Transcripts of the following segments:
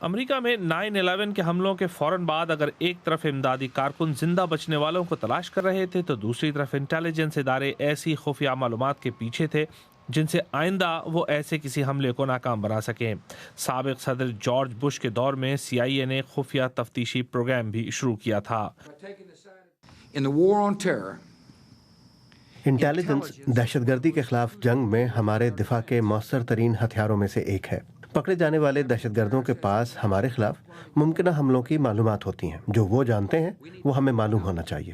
امریکہ میں 9/11 کے حملوں کے فوراً بعد اگر ایک طرف امدادی کارکن زندہ بچنے والوں کو تلاش کر رہے تھے تو دوسری طرف انٹیلیجنس ادارے ایسی خفیہ معلومات کے پیچھے تھے جن سے آئندہ وہ ایسے کسی حملے کو ناکام بنا سکیں۔ سابق صدر جارج بش کے دور میں CIA نے خفیہ تفتیشی پروگرام بھی شروع کیا تھا۔ انٹیلیجنس دہشت گردی کے خلاف جنگ میں ہمارے دفاع کے مؤثر ترین ہتھیاروں میں سے ایک ہے۔ پکڑے جانے والے دہشت گردوں کے پاس ہمارے خلاف ممکنہ حملوں کی معلومات ہوتی ہیں۔ جو وہ جانتے ہیں وہ ہمیں معلوم ہونا چاہیے۔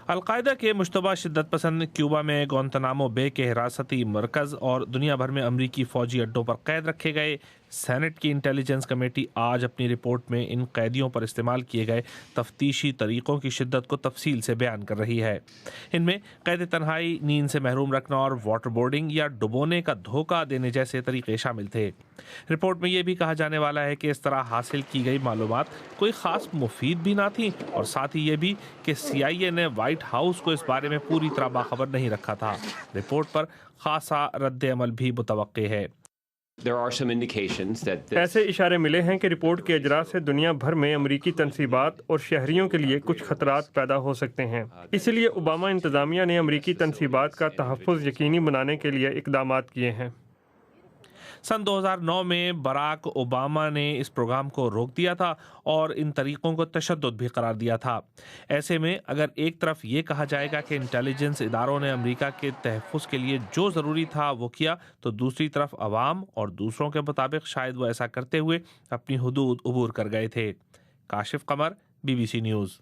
القاعدہ کے مشتبہ شدت پسند کیوبا میں گوانتانامو بے کے حراستی مرکز اور دنیا بھر میں امریکی فوجی اڈوں پر قید رکھے گئے۔ سینٹ کی انٹیلیجنس کمیٹی آج اپنی رپورٹ میں ان قیدیوں پر استعمال کیے گئے تفتیشی طریقوں کی شدت کو تفصیل سے بیان کر رہی ہے۔ ان میں قید تنہائی، نیند سے محروم رکھنا اور واٹر بورڈنگ یا ڈبونے کا دھوکہ دینے جیسے طریقے شامل تھے۔ رپورٹ میں یہ بھی کہا جانے والا ہے کہ اس طرح حاصل کی گئی معلومات کوئی خاص مفید بھی نہ تھیں، اور ساتھ ہی یہ بھی کہ CIA نے وائٹ ہاؤس کو اس بارے میں پوری طرح باخبر نہیں رکھا تھا۔ رپورٹ پر خاصا رد عمل بھی متوقع ہے۔ ایسے اشارے ملے ہیں کہ رپورٹ کے اجراء سے دنیا بھر میں امریکی تنصیبات اور شہریوں کے لیے کچھ خطرات پیدا ہو سکتے ہیں۔ اسی لیے اوباما انتظامیہ نے امریکی تنصیبات کا تحفظ یقینی بنانے کے لیے اقدامات کیے ہیں۔ سن 2009 میں براک اوباما نے اس پروگرام کو روک دیا تھا اور ان طریقوں کو تشدد بھی قرار دیا تھا۔ ایسے میں اگر ایک طرف یہ کہا جائے گا کہ انٹیلیجنس اداروں نے امریکہ کے تحفظ کے لیے جو ضروری تھا وہ کیا، تو دوسری طرف عوام اور دوسروں کے مطابق شاید وہ ایسا کرتے ہوئے اپنی حدود عبور کر گئے تھے۔ Kashif Qamar, BBC news.